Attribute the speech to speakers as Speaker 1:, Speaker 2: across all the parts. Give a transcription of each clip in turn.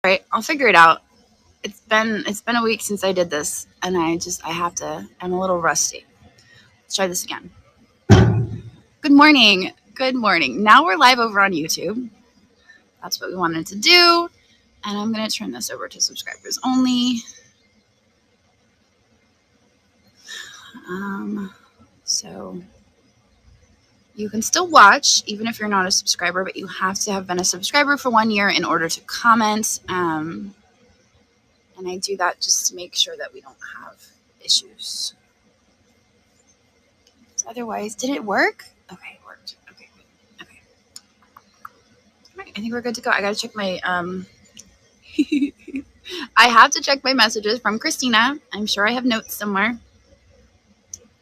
Speaker 1: right, I'll figure it out. It's been a week since I did this, and I'm a little rusty. Let's try this again. Good morning. Good morning. Now we're live over on YouTube. That's what we wanted to do. And I'm going to turn this over to subscribers only. So you can still watch, even if you're not a subscriber, but you have to have been a subscriber for 1 year in order to comment. And I do that just to make sure that we don't have issues. So otherwise, did it work? Okay, it worked. Okay. All right, I think we're good to go. I got to check my, I have to check my messages from Christina. I'm sure I have notes somewhere.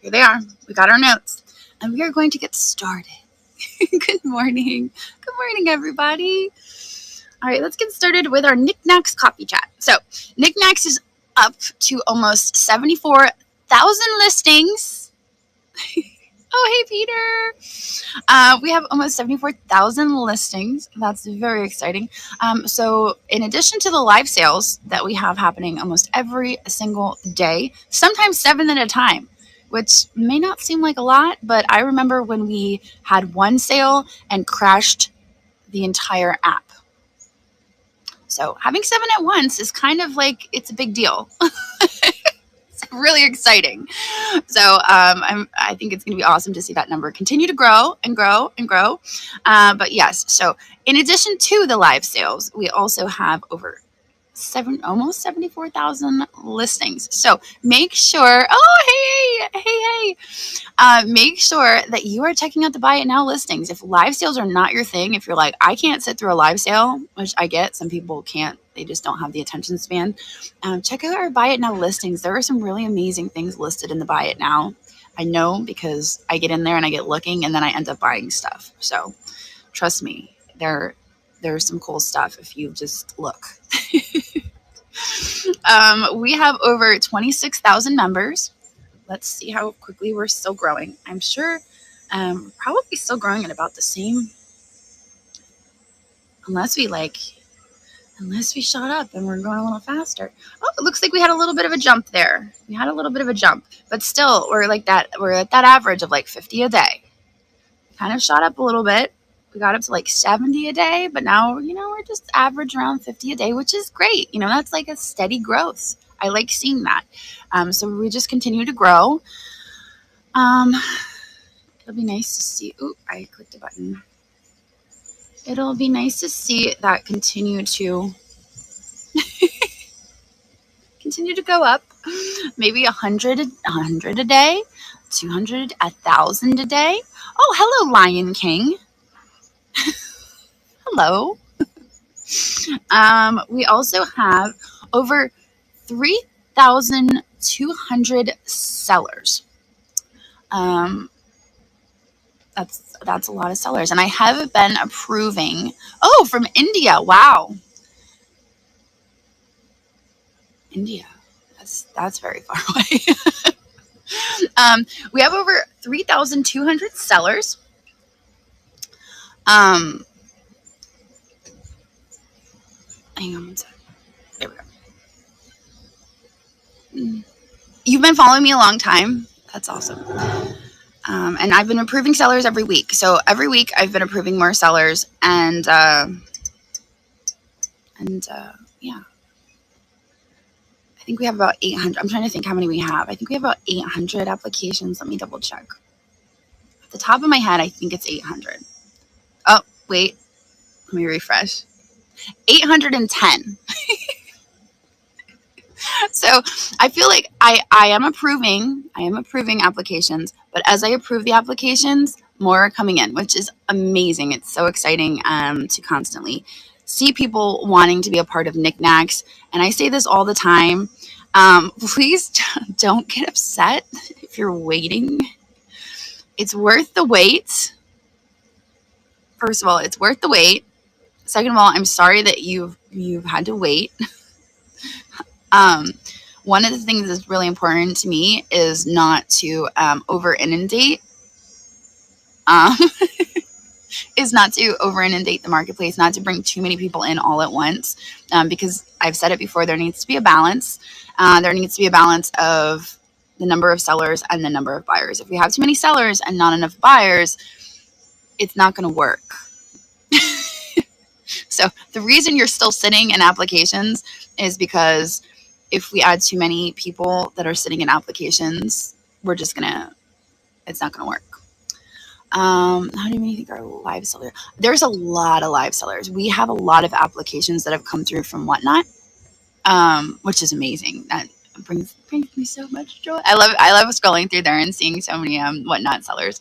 Speaker 1: Here they are. We got our notes. And we are going to get started. Good morning. Good morning, everybody. All right, let's get started with our Niknax copy chat. So Niknax is up to almost 74,000 listings. Oh, hey, Peter. We have almost 74,000 listings. That's very exciting. So in addition to the live sales that we have happening almost every single day, sometimes 7 at a time, which may not seem like a lot, but I remember when we had one sale and crashed the entire app. So having 7 at once is kind of like, it's a big deal. It's really exciting. So I think it's going to be awesome to see that number continue to grow and grow and grow. But yes, so in addition to the live sales, we also have over almost 74,000 listings. So make sure, hey, make sure that you are checking out the buy it now listings. If live sales are not your thing, if you're like, I can't sit through a live sale, which I get, some people can't, they just don't have the attention span. Check out our buy it now listings. There are some really amazing things listed in the buy it now. I know because I get in there and I get looking and then I end up buying stuff. So trust me, there's some cool stuff if you just look. We have over 26,000 members. Let's see how quickly we're still growing. I'm sure probably still growing at about the same, unless we shot up and we're going a little faster. Oh, it looks like we had a little bit of a jump there. We had a little bit of a jump, but still we're at that average of like 50 a day. Kind of shot up a little bit. We got up to like 70 a day, but now, we're just average around 50 a day, which is great. That's like a steady growth. I like seeing that. So we just continue to grow. It'll be nice to see. Ooh, I clicked a button. It'll be nice to see that continue to go up. Maybe 100 a day, 200, 1,000 a day. Oh, hello, Lion King. Hello. We also have over 3,200 sellers. That's a lot of sellers, and I have been approving. Oh, from India! Wow, India. That's very far away. We have over 3,200 sellers. Hang on one second. There we go. You've been following me a long time. That's awesome. And I've been approving sellers every week. So every week I've been approving more sellers, and yeah. I think we have about 800. I'm trying to think how many we have. I think we have about 800 applications. Let me double check. At the top of my head, I think it's 800. Oh, wait. Let me refresh. 810. So I feel like I am approving applications, but as I approve the applications, more are coming in, which is amazing. It's so exciting to constantly see people wanting to be a part of Niknax. And I say this all the time. Please don't get upset if you're waiting. It's worth the wait. First of all, it's worth the wait. Second of all, I'm sorry that you've had to wait. One of the things that's really important to me is not to over inundate. is not to over inundate the marketplace, not to bring too many people in all at once, because I've said it before, there needs to be a balance. There needs to be a balance of the number of sellers and the number of buyers. If we have too many sellers and not enough buyers, it's not going to work. So the reason you're still sitting in applications is because if we add too many people that are sitting in applications, it's not gonna work. How do you think our live seller? There's a lot of live sellers. We have a lot of applications that have come through from Whatnot, which is amazing. That brings me so much joy. I love scrolling through there and seeing so many Whatnot sellers.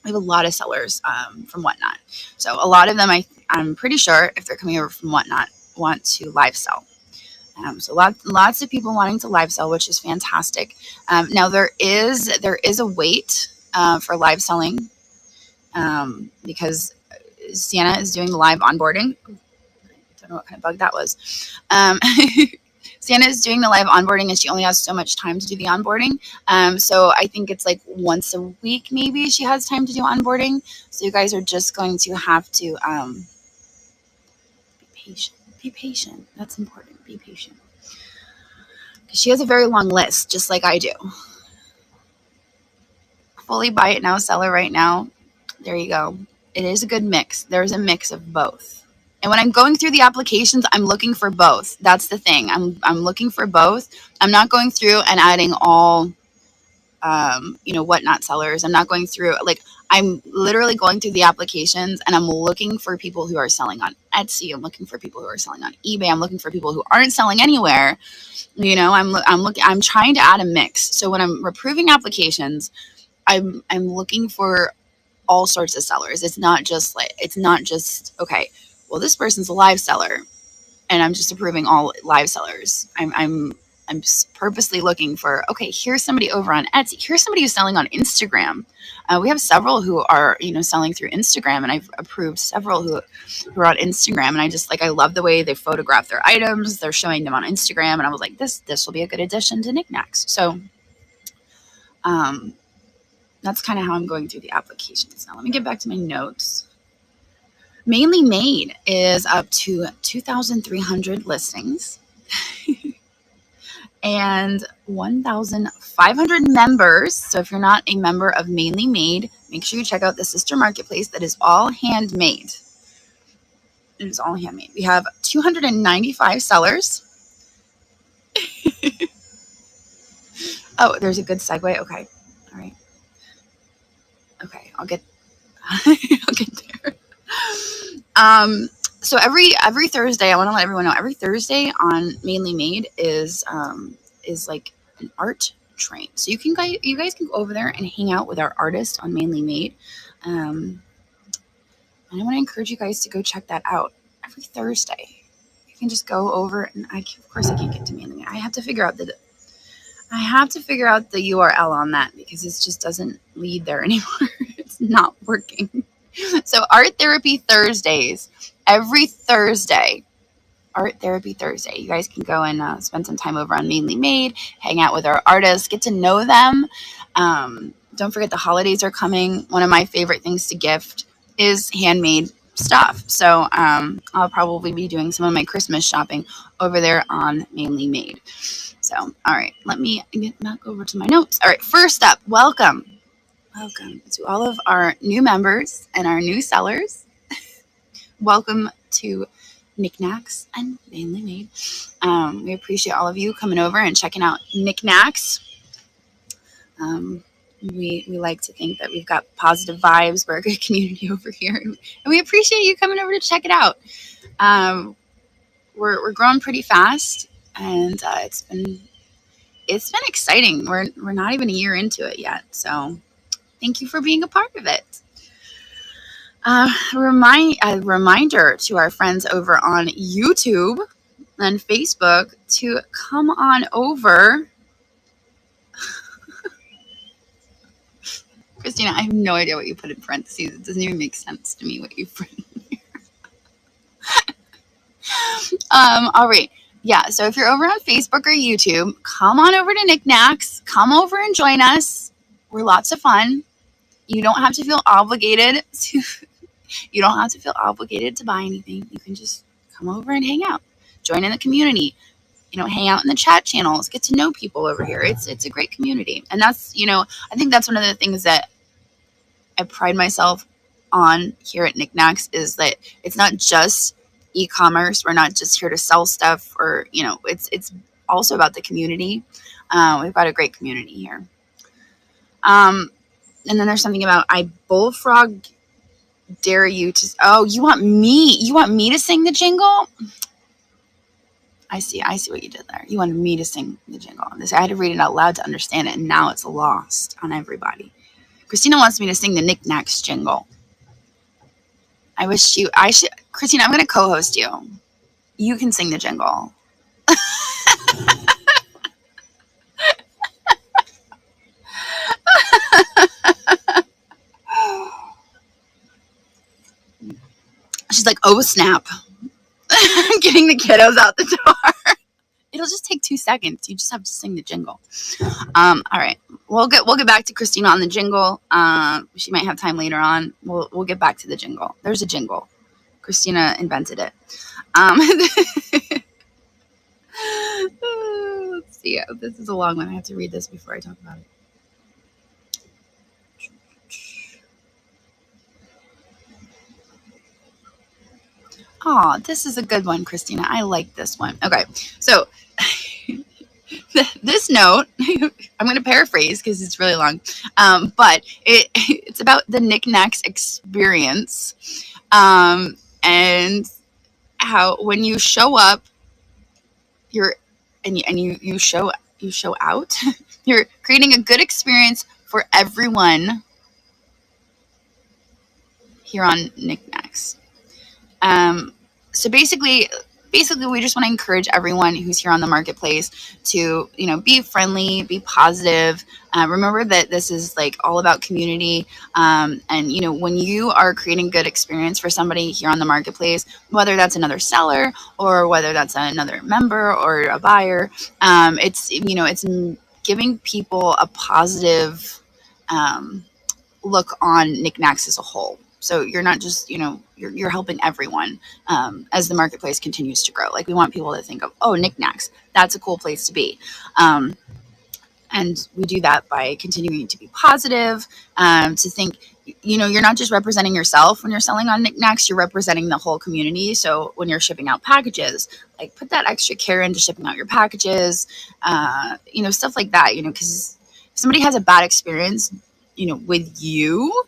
Speaker 1: We have a lot of sellers from Whatnot. So a lot of them, I'm pretty sure, if they're coming over from Whatnot, want to live sell. So lots of people wanting to live sell, which is fantastic. Now there is a wait for live selling because Sienna is doing the live onboarding. I don't know what kind of bug that was. Sienna is doing the live onboarding and she only has so much time to do the onboarding. So I think it's like once a week maybe she has time to do onboarding. So you guys are just going to have to be patient. Be patient. That's important. Be patient. Because she has a very long list, just like I do. Fully buy it now, seller right now. There you go. It is a good mix. There's a mix of both. And when I'm going through the applications, I'm looking for both. That's the thing. I'm looking for both. I'm not going through and adding all, Whatnot sellers. I'm not going through, I'm literally going through the applications and I'm looking for people who are selling on Etsy. I'm looking for people who are selling on eBay. I'm looking for people who aren't selling anywhere. I'm trying to add a mix. So when I'm approving applications, I'm looking for all sorts of sellers. It's not just okay, well, this person's a live seller and I'm just approving all live sellers. I'm purposely looking for, okay, here's somebody over on Etsy. Here's somebody who's selling on Instagram. We have several who are, selling through Instagram, and I've approved several who are on Instagram. And I love the way they photograph their items. They're showing them on Instagram. And I was like, this will be a good addition to Niknax. So, that's kind of how I'm going through the applications. Now, let me get back to my notes. Mainly Made is up to 2,300 listings and 1,500 members. So if you're not a member of Mainly Made, make sure you check out the sister marketplace that is all handmade. It is all handmade. We have 295 sellers. Oh, there's a good segue. Okay. All right. Okay, I'll get there. So every Thursday, I want to let everyone know, every Thursday on Mainly Made is like an art train. So you guys can go over there and hang out with our artists on Mainly Made. And I want to encourage you guys to go check that out every Thursday. You can just go over, and of course I can't get to Mainly Made. I have to figure out the URL on that because it just doesn't lead there anymore. It's not working. So Art Therapy Thursdays, every Thursday, Art Therapy Thursday. You guys can go and spend some time over on Mainly Made, hang out with our artists, get to know them. Don't forget the holidays are coming. One of my favorite things to gift is handmade stuff. So I'll probably be doing some of my Christmas shopping over there on Mainly Made. So, all right, let me get back over to my notes. All right, first up, welcome to all of our new members and our new sellers. Welcome to Niknax and Mainly Made. We appreciate all of you coming over and checking out Niknax. We like to think that we've got positive vibes. We're a good community over here, and we appreciate you coming over to check it out. We're growing pretty fast, and it's been exciting. We're not even a year into it yet, so thank you for being a part of it. A reminder to our friends over on YouTube and Facebook to come on over. Christina, I have no idea what you put in parentheses. It doesn't even make sense to me what you put in here. All right. Yeah, so if you're over on Facebook or YouTube, come on over to Niknax. Come over and join us. We're lots of fun. You don't have to feel obligated to you don't have to feel obligated to buy anything. You can just come over and hang out. Join in the community. Hang out in the chat channels, get to know people over here. It's a great community. And that's, I think that's one of the things that I pride myself on here at Niknax is that it's not just e-commerce. We're not just here to sell stuff or, it's also about the community. We've got a great community here. And then there's something about I bullfrog dare you to, oh, you want me to sing the jingle? I see what you did there. You wanted me to sing the jingle. I had to read it out loud to understand it, and now it's lost on everybody. Christina wants me to sing the Niknax jingle. Christina, I'm going to co-host you. You can sing the jingle. She's like, oh, snap. I'm getting the kiddos out the door. It'll just take 2 seconds. You just have to sing the jingle. All right. We'll get back to Christina on the jingle. She might have time later on. We'll get back to the jingle. There's a jingle. Christina invented it. Let's see. This is a long one. I have to read this before I talk about it. Oh, this is a good one, Christina. I like this one. Okay, so this note, I'm going to paraphrase because it's really long, but it's about the Niknax experience, and how when you show up, you show out. You're creating a good experience for everyone here on Niknax. So basically we just want to encourage everyone who's here on the marketplace to, be friendly, be positive. Remember that this is like all about community. And, when you are creating good experience for somebody here on the marketplace, whether that's another seller or whether that's another member or a buyer, it's giving people a positive, look on Niknax as a whole. So you're not just, you're helping everyone as the marketplace continues to grow. Like we want people to think of, oh, Niknax, that's a cool place to be. And we do that by continuing to be positive, to think, you're not just representing yourself when you're selling on Niknax, you're representing the whole community. So when you're shipping out packages, like put that extra care into shipping out your packages, stuff like that, because if somebody has a bad experience, with you,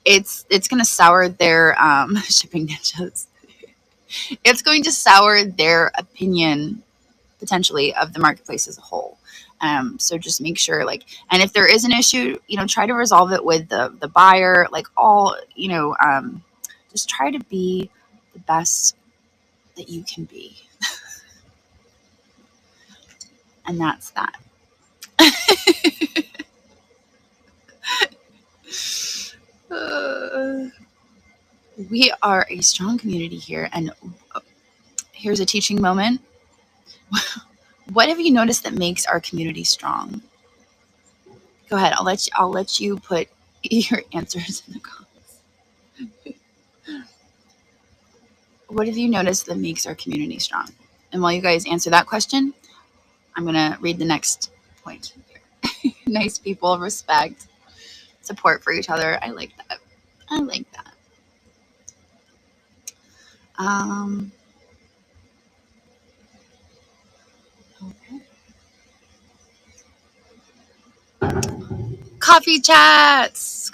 Speaker 1: it's going to sour their shipping ninjas. It's going to sour their opinion potentially of the marketplace as a whole. So just make sure, and if there is an issue, try to resolve it with the buyer, just try to be the best that you can be. And that's that. We are a strong community here, and here's a teaching moment. What have you noticed that makes our community strong? Go ahead. I'll let you put your answers in the comments. What have you noticed that makes our community strong? And while you guys answer that question, I'm gonna read the next point here. Nice people, respect, support for each other. I like that. Okay. Coffee chats.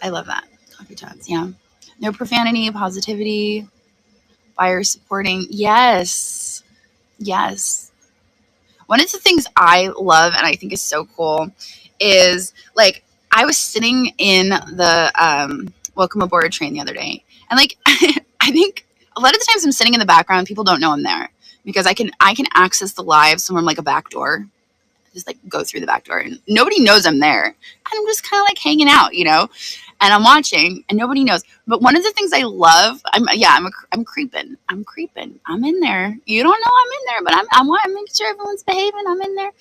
Speaker 1: I love that. Coffee chats. Yeah. No profanity, positivity, buyer supporting. Yes. One of the things I love and I think is so cool is I was sitting in the welcome aboard train the other day, and I think a lot of the times I'm sitting in the background, people don't know I'm there because I can access the live from a back door, just go through the back door, and nobody knows I'm there. I'm just kind of hanging out, and I'm watching, and nobody knows. But one of the things I love, I'm creeping. I'm creeping. I'm in there. You don't know I'm in there, but I want to make sure everyone's behaving. I'm in there.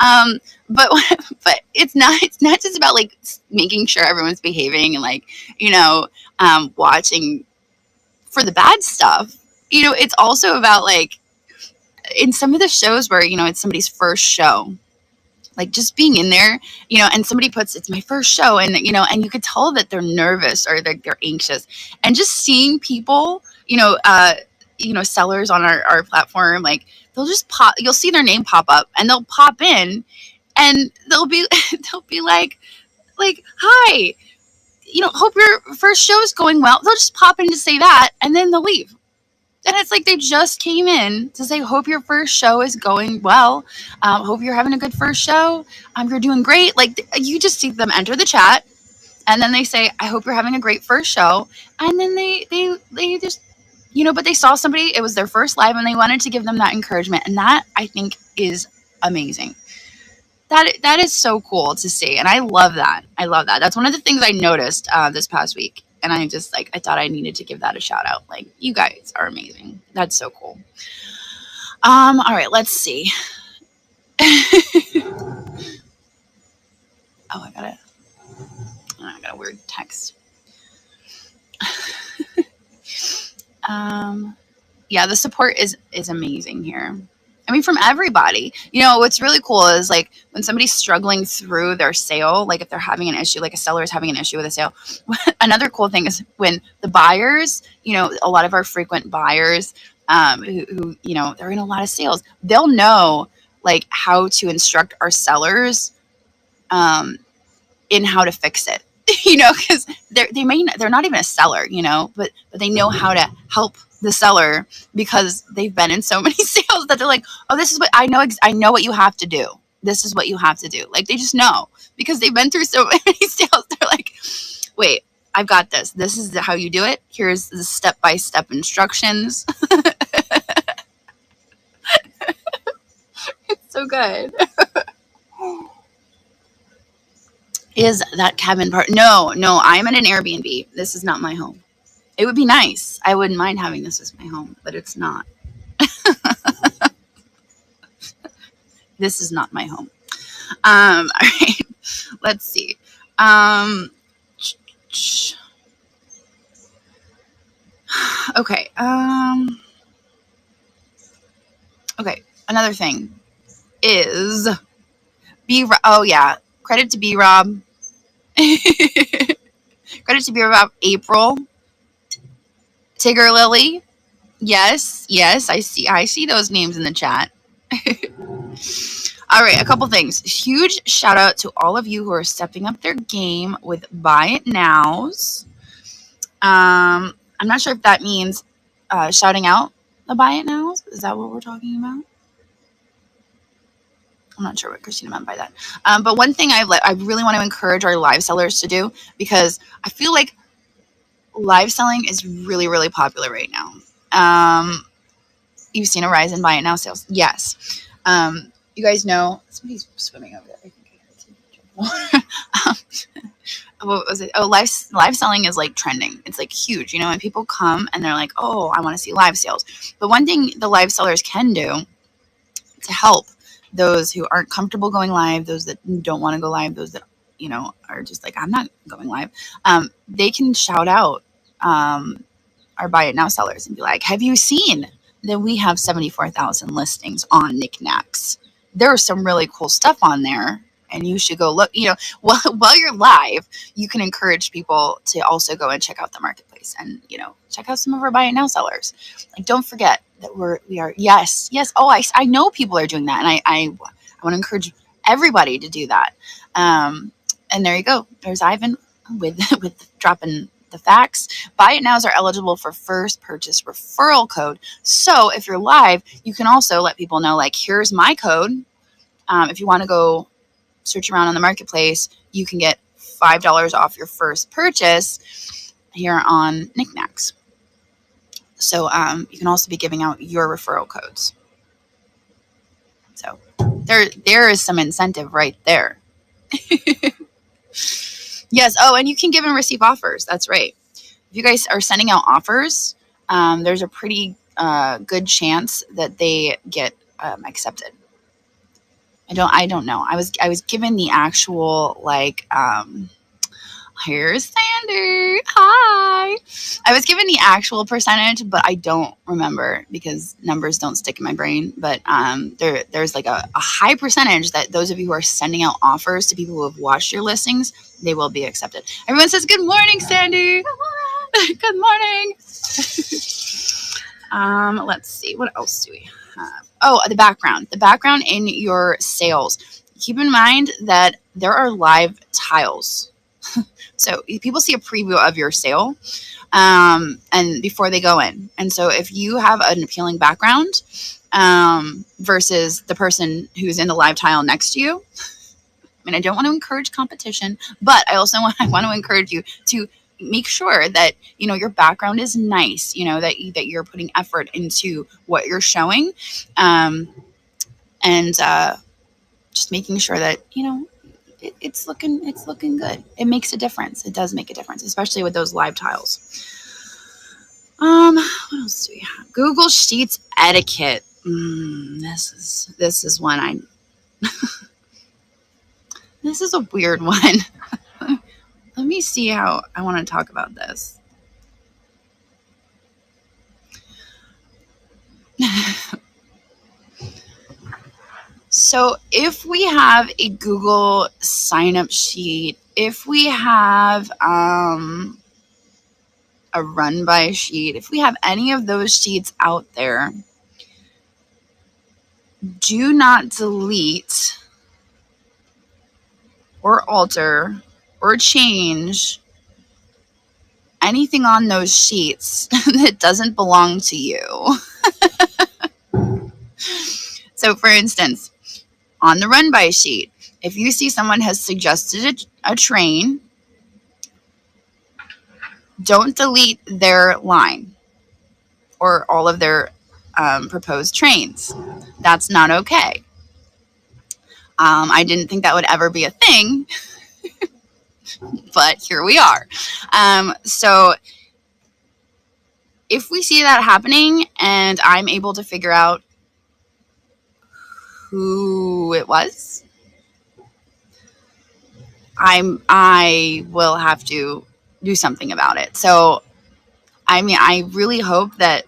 Speaker 1: Um, but but it's not just about like making sure everyone's behaving and like watching for the bad stuff. It's also about like in some of the shows where it's somebody's first show, like just being in there, and somebody puts it's my first show, and and you could tell that they're nervous or they're anxious, and just seeing people, sellers on our platform, like they'll just pop, you'll see their name pop up, and they'll pop in, and they'll be they'll be like hi, hope your first show is going well. They'll just pop in to say that, and then they'll leave. And it's like they just came in to say, hope your first show is going well. Hope you're having a good first show. You're doing great. Like you just see them enter the chat, and then they say, I hope you're having a great first show. And then they just, but they saw somebody, it was their first live, and they wanted to give them that encouragement. And that, I think, is amazing. That is so cool to see. And I love that. That's one of the things I noticed this past week. And I thought I needed to give that a shout out. Like, you guys are amazing. That's so cool. All right, let's see. I got a weird text. Yeah, the support is amazing here. I mean, from everybody. What's really cool is like when somebody's struggling through their sale, like if they're having an issue, like a seller is having an issue with a sale. Another cool thing is when the buyers, a lot of our frequent buyers, who they're in a lot of sales, they'll know like how to instruct our sellers, in how to fix it. Because they're not even a seller, but they know how to help the seller because they've been in so many sales that they're like, oh, this is what I know. I know what you have to do. This is what you have to do. Like they just know because they've been through so many sales. They're like, wait, I've got this. This is how you do it. Here's the step-by-step instructions. It's so good. Is that cabin part? No, I'm at an Airbnb. This is not my home. It would be nice. I wouldn't mind having this as my home, but it's not. This is not my home. All right. Let's see. Okay. Okay. Another thing is oh yeah. Credit to B-Rob. Credit to B-Rob. April. Tigger Lily. Yes. I see those names in the chat. All right, a couple things. Huge shout out to all of you who are stepping up their game with Buy It Nows. I'm not sure if that means shouting out the Buy It Nows. Is that what we're talking about? I'm not sure what Christina meant by that. But one thing I really want to encourage our live sellers to do, because I feel like live selling is really, really popular right now. You've seen a rise in Buy It Now sales. Yes. You guys know somebody's swimming over there. I think I heard it. What was it? Oh, live selling is like trending. It's like huge, and people come and they're like, oh, I want to see live sales. But one thing the live sellers can do to help those who aren't comfortable going live, those that don't want to go live, those that, are just like, I'm not going live. They can shout out our Buy It Now sellers and be like, have you seen that we have 74,000 listings on Niknax? There's some really cool stuff on there, and you should go look. While you're live, you can encourage people to also go and check out the marketplace and check out some of our Buy It Now sellers. Like, don't forget that we are. Yes. Oh, I know people are doing that, and I want to encourage everybody to do that. And there you go. There's Ivan with dropping the facts. Buy It Nows are eligible for first purchase referral code. So if you're live, you can also let people know, like, here's my code. If you want to go search around on the marketplace, you can get $5 off your first purchase here on Niknax. So you can also be giving out your referral codes. So there is some incentive right there. Yes. Oh, and you can give and receive offers. That's right. If you guys are sending out offers, there's a pretty good chance that they get accepted. I don't know. I was given the actual like here's Sander. Hi. I was given the actual percentage, but I don't remember because numbers don't stick in my brain. But there's like a high percentage that those of you who are sending out offers to people who have watched your listings, they will be accepted. Everyone says, good morning, Sandy. Good morning. Let's see. What else do we have? Oh, the background. The background in your sales. Keep in mind that there are live tiles. So people see a preview of your sale and before they go in. And so if you have an appealing background versus the person who's in the live tile next to you, I mean, I don't want to encourage competition, but I also want to encourage you to make sure that, you know, your background is nice, you know, that you're putting effort into what you're showing and just making sure that, you know, it's looking good. It makes a difference. It does make a difference, especially with those live tiles. What else do we have? Google Sheets etiquette. This is one I. This is a weird one. Let me see how I want to talk about this. So if we have a Google sign up sheet, if we have a run by sheet, if we have any of those sheets out there, do not delete or alter or change anything on those sheets that doesn't belong to you. So for instance, on the run by sheet, if you see someone has suggested a train, don't delete their line or all of their proposed trains. That's not okay. I didn't think that would ever be a thing, but here we are. So if we see that happening and I'm able to figure out who it was, I will have to do something about it. So, I mean, I really hope that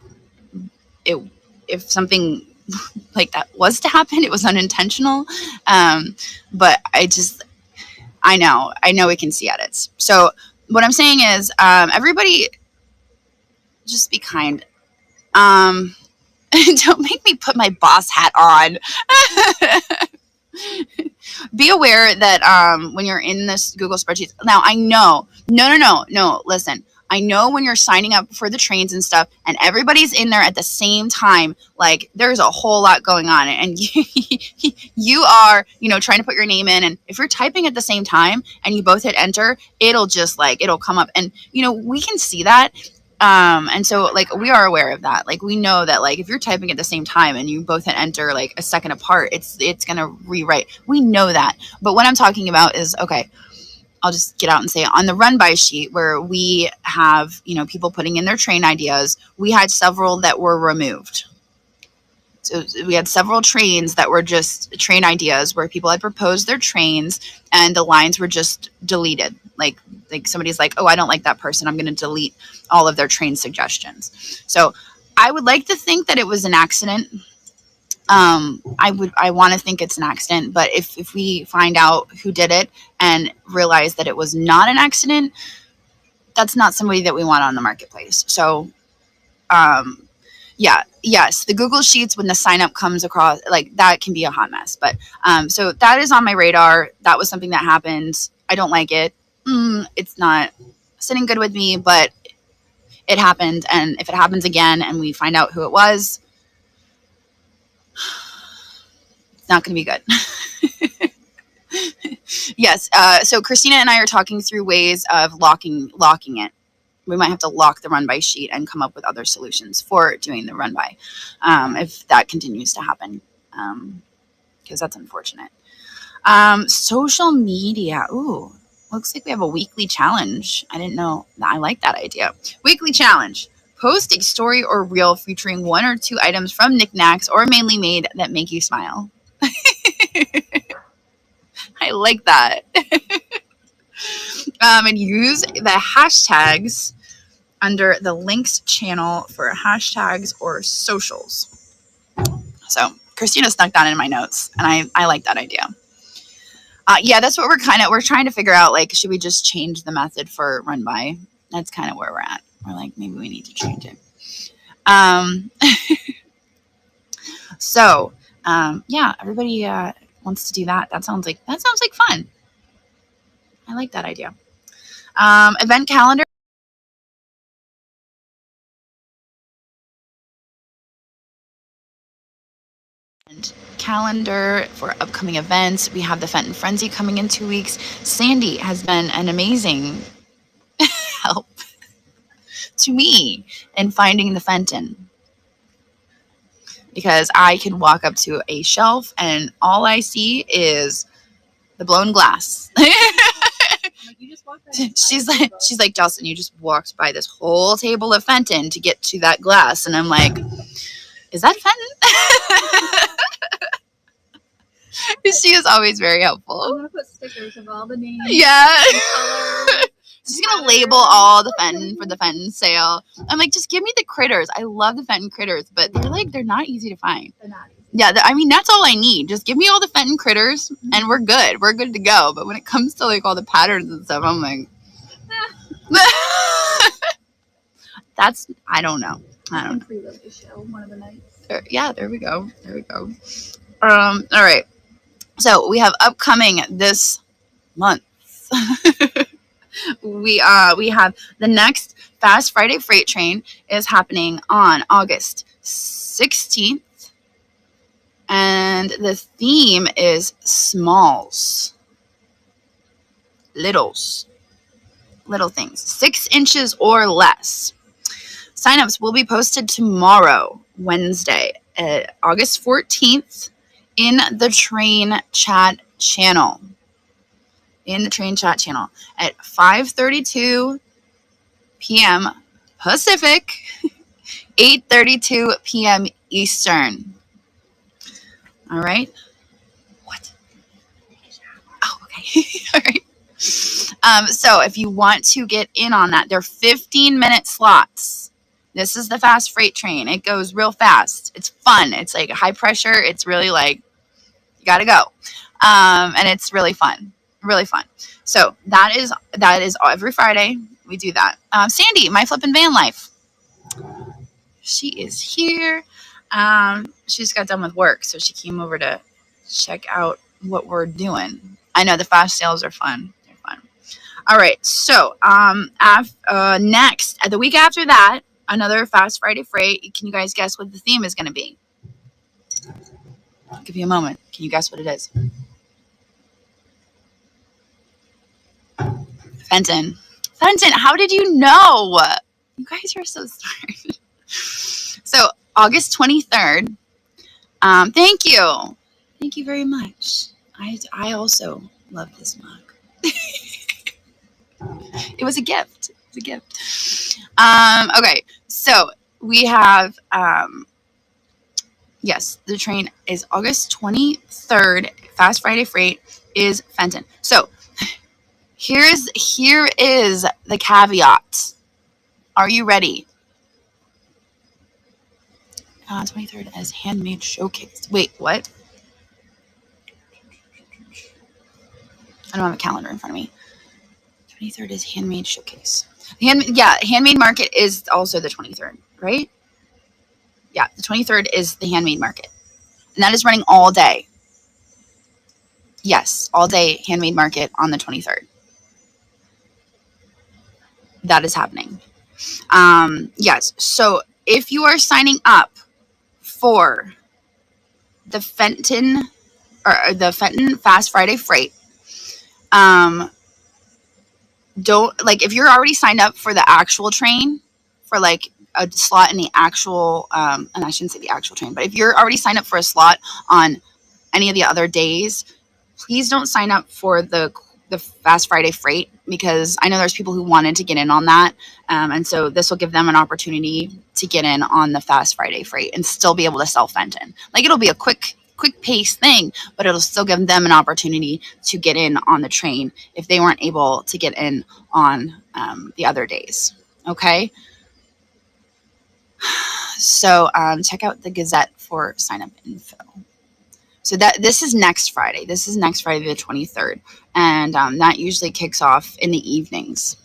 Speaker 1: if something like that was to happen, it was unintentional. But I know we can see edits. So what I'm saying is, everybody just be kind. Don't make me put my boss hat on. Be aware that when you're in this Google spreadsheet, now I know, no, listen. I know when you're signing up for the trains and stuff and everybody's in there at the same time, like there's a whole lot going on and you are, you know, trying to put your name in. And if you're typing at the same time and you both hit enter, it'll come up and, you know, we can see that. And so like we are aware of that. Like we know that like if you're typing at the same time and you both hit enter like a second apart, it's gonna rewrite. We know that. But what I'm talking about is, okay, I'll just get out and say it. On the run by sheet where we have, you know, people putting in their train ideas, we had several that were removed. So we had several trains that were just train ideas where people had proposed their trains and the lines were just deleted. Like somebody's like, oh, I don't like that person. I'm going to delete all of their train suggestions. So I would like to think that it was an accident. I want to think it's an accident, but if we find out who did it and realize that it was not an accident, that's not somebody that we want on the marketplace. So, yes, the Google Sheets, when the sign up comes across, like that can be a hot mess, but, so that is on my radar. That was something that happened. I don't like it. It's not sitting good with me, but it happened. And if it happens again and we find out who it was, not going to be good. Yes. So Christina and I are talking through ways of locking it. We might have to lock the run by sheet and come up with other solutions for doing the run by, if that continues to happen, because that's unfortunate. Social media. Ooh, Looks like we have a weekly challenge. I didn't know. I like that idea. Weekly challenge. Post a story or reel featuring 1 or 2 items from Niknax or Mainly Made that make you smile. I like that. And use the hashtags under the links channel for hashtags or socials. So Christina snuck that in my notes, and I like that idea. Yeah, that's what we're trying to figure out. Like, should we just change the method for run by? That's kind of where we're at. We're like, maybe we need to change it. So, yeah, everybody wants to do that. That sounds like fun. I like that idea. Event calendar. Calendar for upcoming events. We have the Fenton Frenzy coming in 2 weeks. Sandy has been an amazing help to me in finding the Fenton, because I can walk up to a shelf and all I see is the blown glass. She's like, Justin, you just walked by this whole table of Fenton to get to that glass. And I'm like, is that Fenton? She is always very helpful.
Speaker 2: I'm gonna put stickers of all the names.
Speaker 1: Yeah. She's gonna label all the Fenton for the Fenton sale. I'm like, just give me the critters. I love the Fenton critters, but they're not easy to find.
Speaker 2: They're not easy.
Speaker 1: Yeah, I mean, that's all I need. Just give me all the Fenton critters, and we're good. We're good to go. But when it comes to like all the patterns and stuff, I'm like, I don't know.
Speaker 2: Show one of the nights.
Speaker 1: Yeah, there we go. All right. So we have upcoming this month. We have the next Fast Friday Freight Train is happening on August 16th. And the theme is smalls. Little things. 6 inches or less. Signups will be posted tomorrow, Wednesday, August 14th, in the train chat channel. At 5:32 p.m. Pacific, 8:32 p.m. Eastern. All right. What? Oh, okay. All right. So if you want to get in on that, they're 15-minute slots. This is the Fast Freight Train. It goes real fast. It's fun. It's like high pressure. It's really like, you got to go. And it's really fun. Really fun. So that is every Friday. We do that. Sandy, My Flippin' Van Life. She is here. She just got done with work, so she came over to check out what we're doing. I know the flash sales are fun. They're fun. All right. So next, the week after that, another Fast Friday Freight. Can you guys guess what the theme is going to be? I'll give you a moment. Can you guess what it is? Fenton. How did you know? You guys are so smart. So August 23rd. Thank you. Thank you very much. I also love this mug. It was a gift. Okay. So we have, yes, the train is August 23rd. Fast Friday Freight is Fenton. So here is the caveat. Are you ready? 23rd as handmade showcase. Wait, what? I don't have a calendar in front of me. 23rd is handmade showcase. Handmade market is also the 23rd, right? Yeah, the 23rd is the handmade market. And that is running all day. Yes, all day handmade market on the 23rd. That is happening. Yes, so if you are signing up for the Fenton Fast Friday Freight, if you're already signed up for the actual train, for like a slot in the actual, and I shouldn't say the actual train, but if you're already signed up for a slot on any of the other days, please don't sign up for the the Fast Friday freight, because I know there's people who wanted to get in on that. And so this will give them an opportunity to get in on the Fast Friday freight and still be able to sell Fenton. Like, it'll be a quick pace thing, but it'll still give them an opportunity to get in on the train if they weren't able to get in on the other days. Okay. So check out the Gazette for sign up info. So this is next Friday. This is next Friday, the 23rd. And that usually kicks off in the evenings.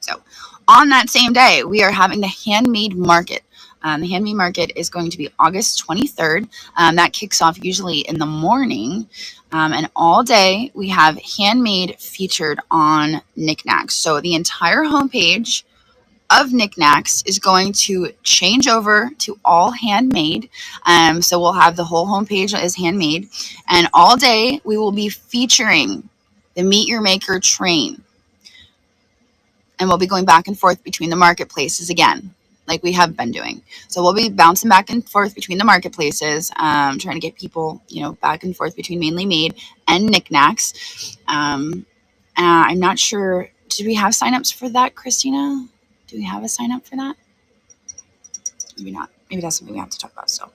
Speaker 1: So on that same day, we are having the handmade market. The handmade market is going to be August 23rd. That kicks off usually in the morning. And all day we have handmade featured on Niknax. So the entire homepage of Niknax is going to change over to all handmade. So we'll have the whole homepage as handmade. And all day we will be featuring the Meet Your Maker train. And we'll be going back and forth between the marketplaces again, like we have been doing. So we'll be bouncing back and forth between the marketplaces, trying to get people, back and forth between Mainly Made and Niknax. I'm not sure. Did we have signups for that, Christina? Do we have a sign up for that? Maybe not. Maybe that's something we have to talk about. So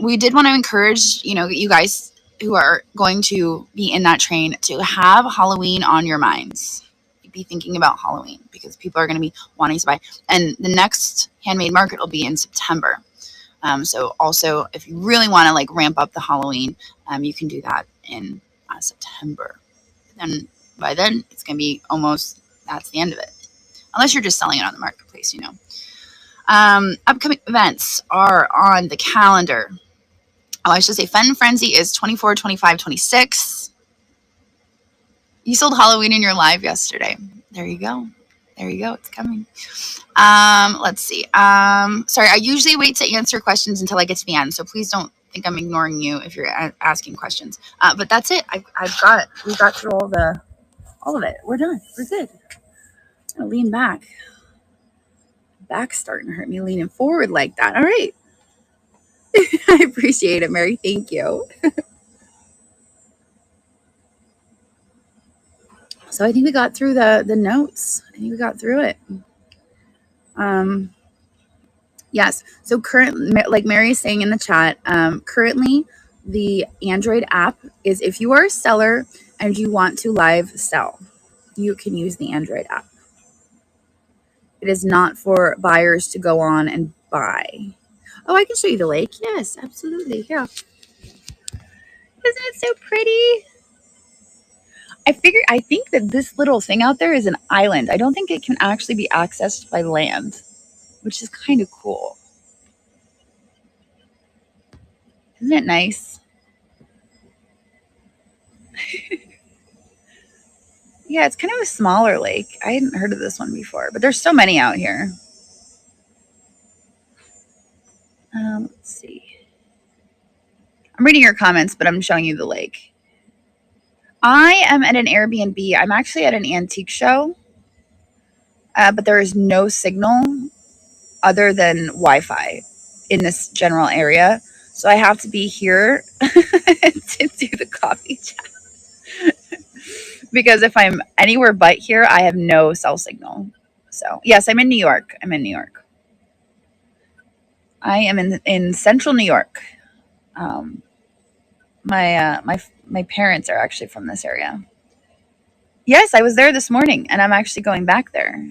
Speaker 1: we did want to encourage, you guys who are going to be in that train to have Halloween on your minds. Be thinking about Halloween, because people are going to be wanting to buy. And the next handmade market will be in September. So also, if you really want to ramp up the Halloween, you can do that in September. Then by then it's going to be almost, that's the end of it. Unless you're just selling it on the marketplace, Upcoming events are on the calendar. I should say Fun Frenzy is 24, 25, 26. You sold Halloween in your live yesterday. There you go. It's coming. Let's see. Sorry, I usually wait to answer questions until I get to the end, so please don't think I'm ignoring you if you're asking questions. But that's it. We got through all of it. We're done. We're good. I'm gonna lean back. Back's starting to hurt me leaning forward like that. All right. I appreciate it, Mary. Thank you. So I think we got through the notes. I think we got through it. Yes. So like Mary is saying in the chat, currently the Android app is, if you are a seller and you want to live sell, you can use the Android app. It is not for buyers to go on and buy. Oh, I can show you the lake. Yes, absolutely. Yeah. Isn't it so pretty? I think that this little thing out there is an island. I don't think it can actually be accessed by land, which is kind of cool. Isn't it nice? Yeah, it's kind of a smaller lake. I hadn't heard of this one before, but there's so many out here. Let's see. I'm reading your comments, but I'm showing you the lake. I am at an Airbnb. I'm actually at an antique show, but there is no signal other than Wi-Fi in this general area. So I have to be here to do the coffee chat. Because if I'm anywhere but here, I have no cell signal. So yes, I'm in New York. I am in central New York. My parents are actually from this area. Yes, I was there this morning, and I'm actually going back there.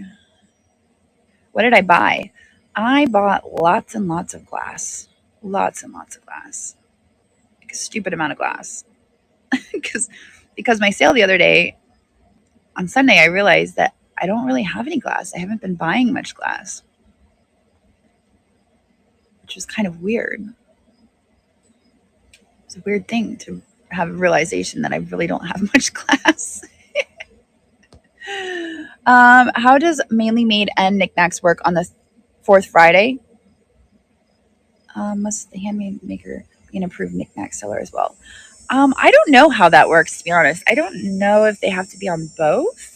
Speaker 1: What did I buy? I bought lots and lots of glass. Lots and lots of glass. Like a stupid amount of glass. because my sale the other day, on Sunday, I realized that I don't really have any glass. I haven't been buying much glass, which is kind of weird. It's a weird thing to have a realization that I really don't have much glass. How does Mainly Made and Niknax work on the fourth Friday? Must the handmade maker be an approved Niknax seller as well? I don't know how that works, to be honest. I don't know if they have to be on both.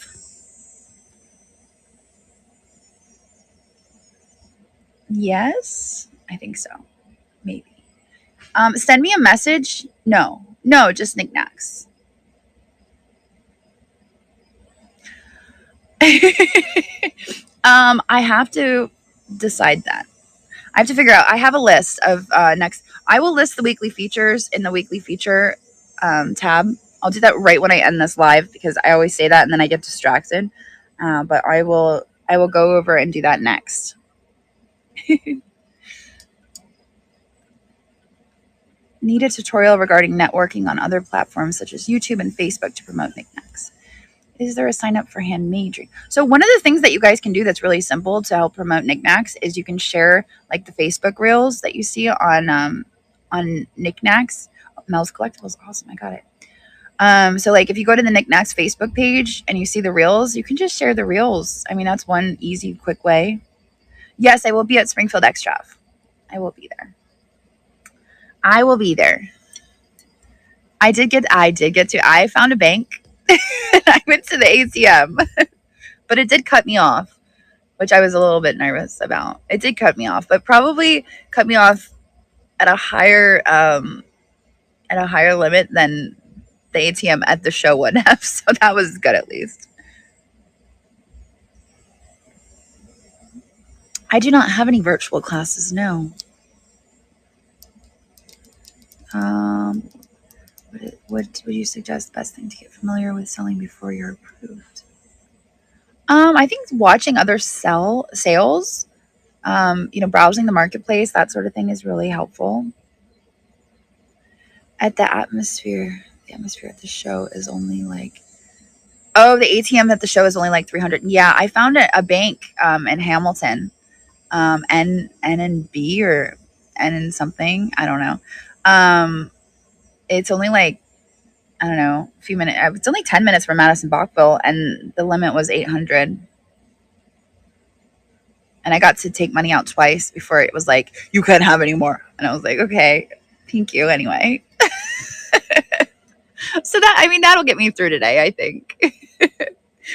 Speaker 1: Yes, I think so. Maybe. Send me a message. No, just Niknax. I have to decide that. I have to figure out. I have a list of next. I will list the weekly features in the weekly feature tab. I'll do that right when I end this live because I always say that and then I get distracted. But I will. I will go over and do that next. Need a tutorial regarding networking on other platforms such as YouTube and Facebook to promote Niknax. Is there a sign up for handmade drink? So one of the things that you guys can do that's really simple to help promote Niknax is you can share like the Facebook reels that you see on Niknax. Mel's Collectibles, awesome! I got it. So like if you go to the Niknax Facebook page and you see the reels, you can just share the reels. I mean that's one easy, quick way. Yes, I will be at Springfield Extrav. I will be there. I will be there. I found a bank. I went to the ATM, but it did cut me off, which I was a little bit nervous about. It did cut me off, but probably cut me off at a higher limit than the ATM at the show would have. So that was good at least. I do not have any virtual classes, no. Um, what would you suggest the best thing to get familiar with selling before you're approved? I think watching other sales, browsing the marketplace, that sort of thing is really helpful. At the atmosphere at the show is only like, oh, the ATM at the show is only like 300. Yeah, I found a bank in Hamilton, N and B or N and something. I don't know. It's only like I don't know, a few minutes. It's only 10 minutes from Madison Bachville, and the limit was 800. And I got to take money out twice before it was like you couldn't have any more. And I was like, okay, thank you anyway. So that I mean that'll get me through today, I think.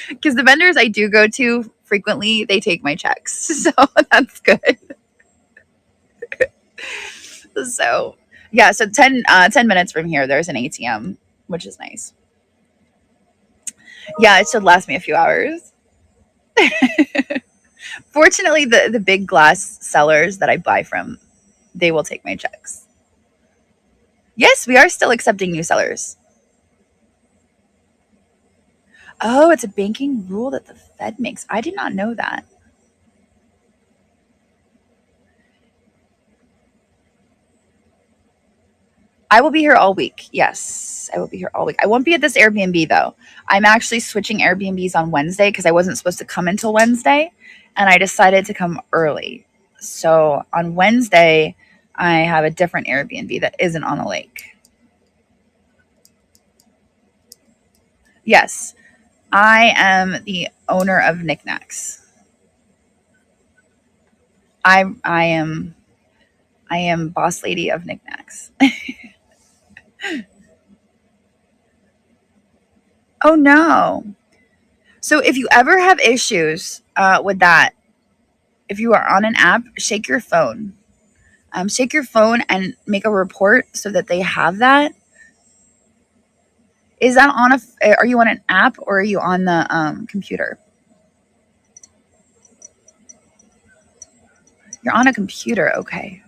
Speaker 1: Because the vendors I do go to frequently, they take my checks, so that's good. So yeah, so 10 minutes from here, there's an ATM, which is nice. Yeah, it should last me a few hours. Fortunately, the big glass sellers that I buy from, they will take my checks. Yes, we are still accepting new sellers. Oh, it's a banking rule that the Fed makes. I did not know that. I will be here all week. Yes, I will be here all week. I won't be at this Airbnb though. I'm actually switching Airbnbs on Wednesday because I wasn't supposed to come until Wednesday and I decided to come early. So on Wednesday, I have a different Airbnb that isn't on a lake. Yes, I am the owner of Niknax. I am boss lady of Niknax. Oh no. So if you ever have issues with that, if you are on an app, shake your phone. Shake your phone and make a report so that they have that. Is that on a? Are you on an app or are you on the computer? You're on a computer, okay.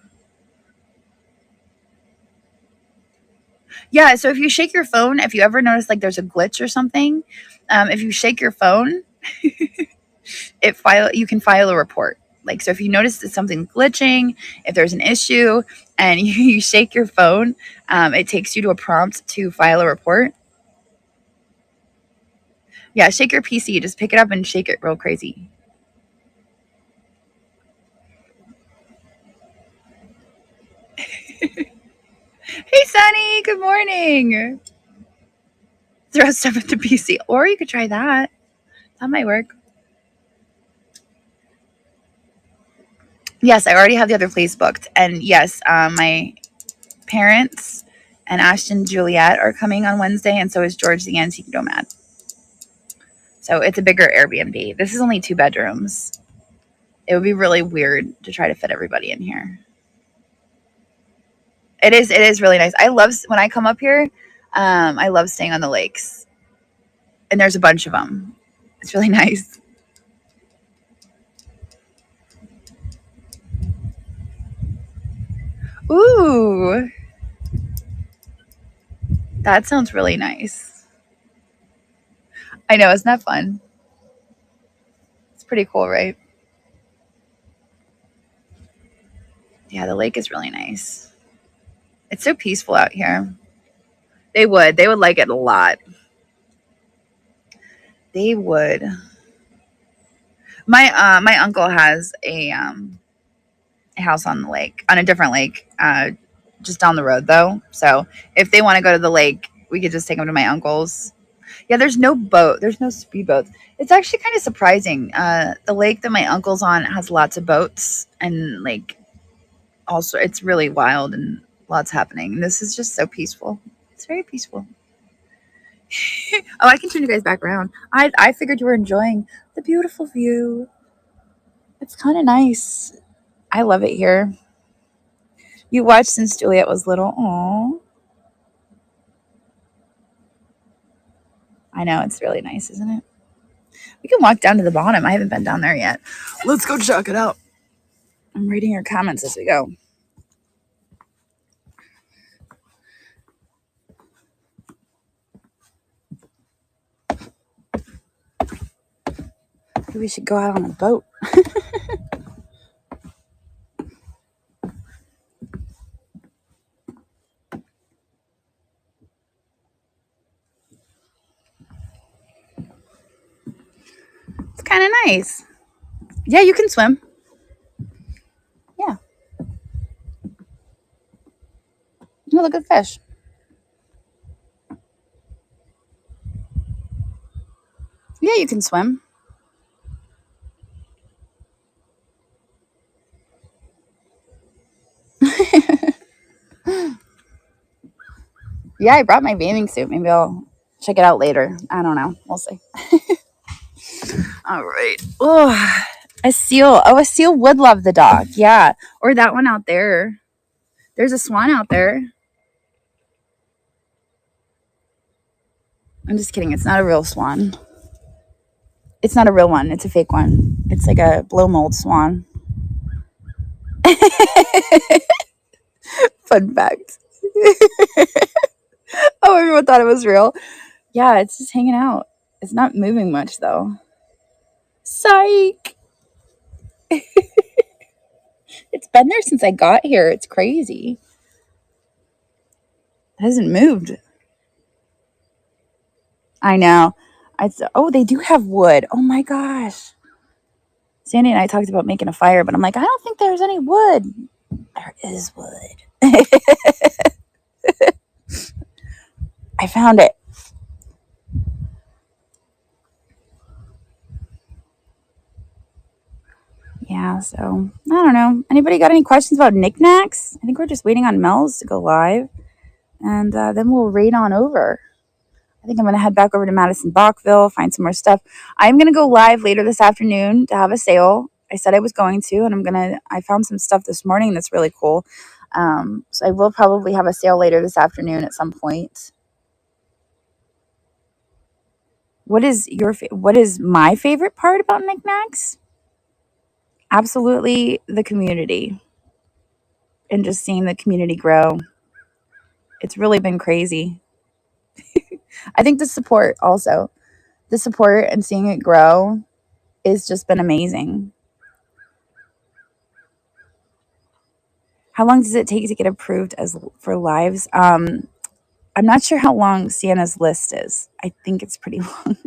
Speaker 1: Yeah, so if you shake your phone, if you ever notice like there's a glitch or something, if you shake your phone, you can file a report. Like so if you notice that something's glitching, if there's an issue and you shake your phone, it takes you to a prompt to file a report. Yeah, shake your PC, just pick it up and shake it real crazy. Hey Sunny, good morning. Throw stuff at the PC. Or you could try that. That might work. Yes, I already have the other place booked. And yes, my parents and Ashton Juliet are coming on Wednesday, and so is George the Antique Nomad. So it's a bigger Airbnb. This is only 2 bedrooms. It would be really weird to try to fit everybody in here. It is really nice. I love when I come up here. I love staying on the lakes, and there's a bunch of them. It's really nice. Ooh, that sounds really nice. I know, isn't that fun? It's pretty cool, right? Yeah, the lake is really nice. It's so peaceful out here. They would like it a lot. They would. My uncle has a house on the lake, on a different lake, just down the road though. So if they want to go to the lake, we could just take them to my uncle's. Yeah, there's no boat. There's no speedboats. It's actually kind of surprising. The lake that my uncle's on has lots of boats and like also it's really wild and lots happening. This is just so peaceful. It's very peaceful. Oh, I can turn you guys back around. I figured you were enjoying the beautiful view. It's kind of nice. I love it here. You watched since Juliet was little. Aww. I know, it's really nice, isn't it? We can walk down to the bottom. I haven't been down there yet. Let's go check it out. I'm reading your comments as we go. Maybe we should go out on a boat. It's kind of nice. Yeah, you can swim. Yeah. Oh, look at the fish. Yeah, you can swim. Yeah, I brought my bathing suit. Maybe I'll check it out later. I don't know. We'll see. All right. Oh, a seal. Oh, a seal would love the dog. Yeah. Or that one out there. There's a swan out there. I'm just kidding. It's not a real swan. It's not a real one. It's a fake one. It's like a blow mold swan. Fun fact. Oh, everyone thought it was real. Yeah, it's just hanging out. It's not moving much though. Psych. It's been there since I got here. It's crazy. It hasn't moved. I know. Oh, they do have wood. Oh my gosh. Sandy and I talked about making a fire, but I'm like, I don't think there's any wood. There is wood. I found it. Yeah, so I don't know. Anybody got any questions about Niknax? I think we're just waiting on Mel's to go live, and then we'll raid on over. I think I'm going to head back over to Madison Bachville, find some more stuff. I'm going to go live later this afternoon to have a sale. I said I was going to, and I found some stuff this morning that's really cool. So I will probably have a sale later this afternoon at some point. What is my favorite part about Niknax? Absolutely the community and just seeing the community grow. It's really been crazy. I think the support also, the support and seeing it grow has just been amazing. How long does it take to get approved as for lives? I'm not sure how long Sienna's list is. I think it's pretty long.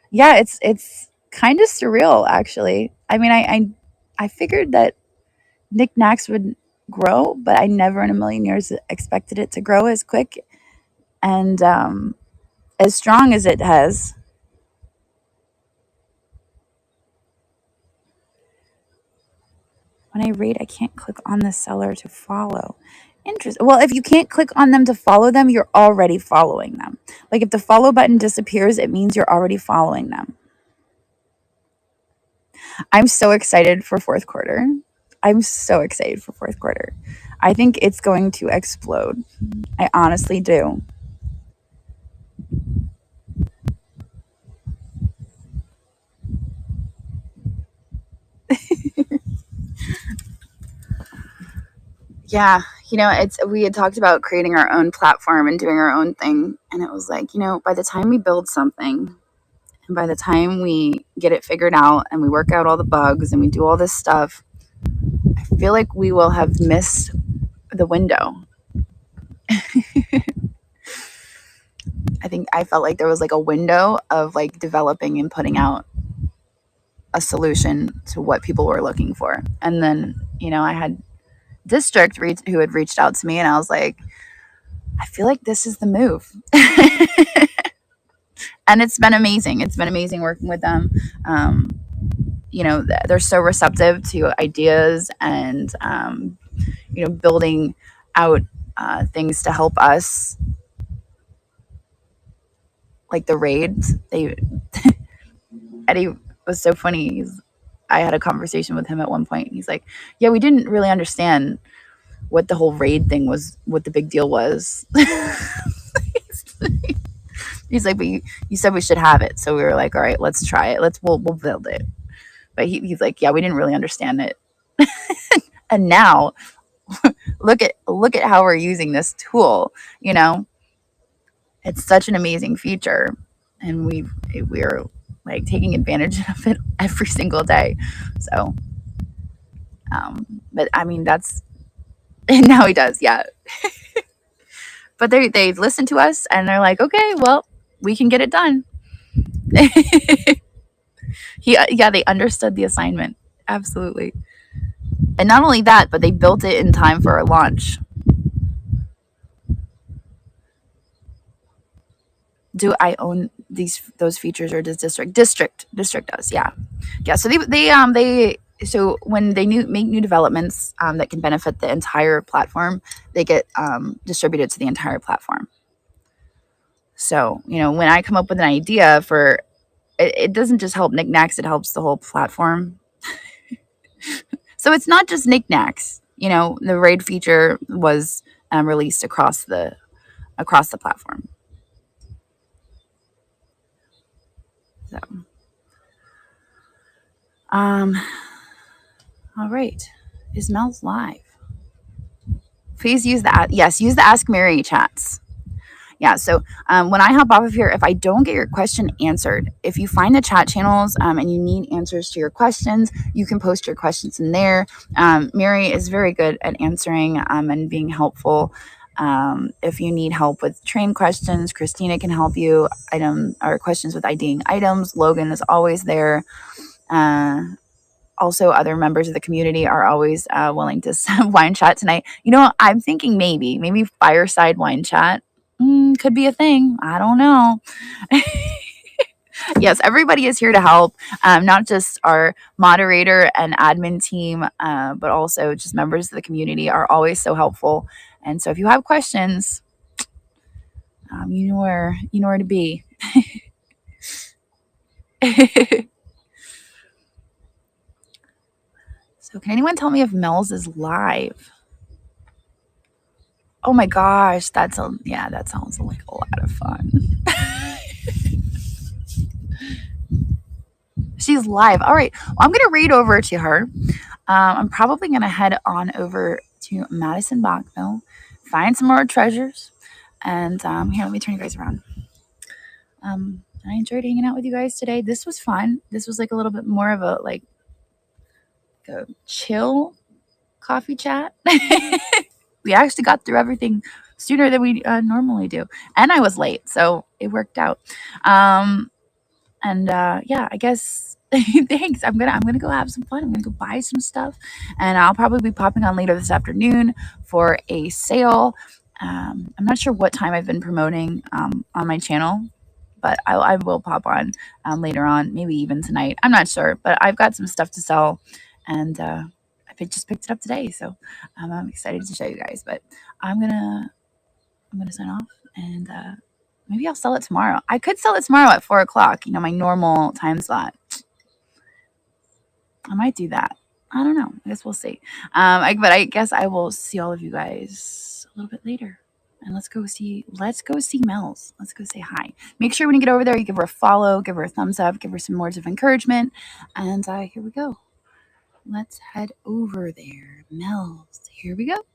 Speaker 1: Yeah, it's kind of surreal actually. I mean, I figured that Niknax would grow, but I never in a million years expected it to grow as quick and as strong as it has. When I rate, I can't click on the seller to follow. Interesting. Well, if you can't click on them to follow them, you're already following them. Like if the follow button disappears, it means you're already following them. I'm so excited for fourth quarter. I'm so excited for fourth quarter. I think it's going to explode. I honestly do. Yeah, we had talked about creating our own platform and doing our own thing, and it was like, by the time we build something and by the time we get it figured out and we work out all the bugs and we do all this stuff, I feel like we will have missed the window. I think I felt like there was like a window of like developing and putting out a solution to what people were looking for. And then, I had District who had reached out to me, and I was like, I feel like this is the move. And it's been amazing. It's been amazing working with them. They're so receptive to ideas and, building out things to help us, like the raids. Eddie was so funny. I had a conversation with him at one point. He's like, yeah, we didn't really understand what the whole raid thing was, what the big deal was. He's like, but you said we should have it. So we were like, all right, let's try it. We'll build it. But he's like, yeah, we didn't really understand it. And now look at how we're using this tool. It's such an amazing feature, and we're like taking advantage of it every single day. So, but I mean, that's and now he does, yeah. But they listen to us and they're like, okay, well, we can get it done. Yeah, they understood the assignment, absolutely. And not only that, but they built it in time for our launch. Do I own those features, or does District does? Yeah. So they so when they make new developments that can benefit the entire platform, they get distributed to the entire platform. So when I come up with an idea for it doesn't just help Niknax, it helps the whole platform. So it's not just Niknax. The raid feature was released across the platform. So, all right. Is Mel's live? Please use the Ask Mary chats. Yeah, so when I hop off of here, if I don't get your question answered, if you find the chat channels and you need answers to your questions, you can post your questions in there. Mary is very good at answering and being helpful. If you need help with train questions, Christina can help you. Or questions with IDing items. Logan is always there. Also, other members of the community are always willing to wine chat tonight. I'm thinking maybe fireside wine chat could be a thing. I don't know. Yes, everybody is here to help, not just our moderator and admin team, but also just members of the community are always so helpful. And so if you have questions, you know where to be. So can anyone tell me if Mel's is live? Oh my gosh, that sounds like a lot of fun. She's live. All right. Well, I'm going to read over to her. I'm probably going to head on over to Madison Bachmill, find some more treasures. And here, let me turn you guys around. I enjoyed hanging out with you guys today. This was fun. This was like a little bit more of a chill coffee chat. We actually got through everything sooner than we normally do. And I was late, so it worked out. Yeah, I guess thanks. I'm gonna go have some fun. I'm gonna go buy some stuff, and I'll probably be popping on later this afternoon for a sale. I'm not sure what time I've been promoting on my channel, but I will pop on later on, maybe even tonight. I'm not sure, but I've got some stuff to sell, and I just picked it up today, so I'm excited to show you guys. But I'm gonna sign off, and maybe I'll sell it tomorrow. I could sell it tomorrow at 4 o'clock, my normal time slot. I might do that. I don't know. I guess we'll see. But I guess I will see all of you guys a little bit later. And let's go see Mel's. Let's go say hi. Make sure when you get over there, you give her a follow, give her a thumbs up, give her some words of encouragement. And here we go. Let's head over there. Mel's. Here we go.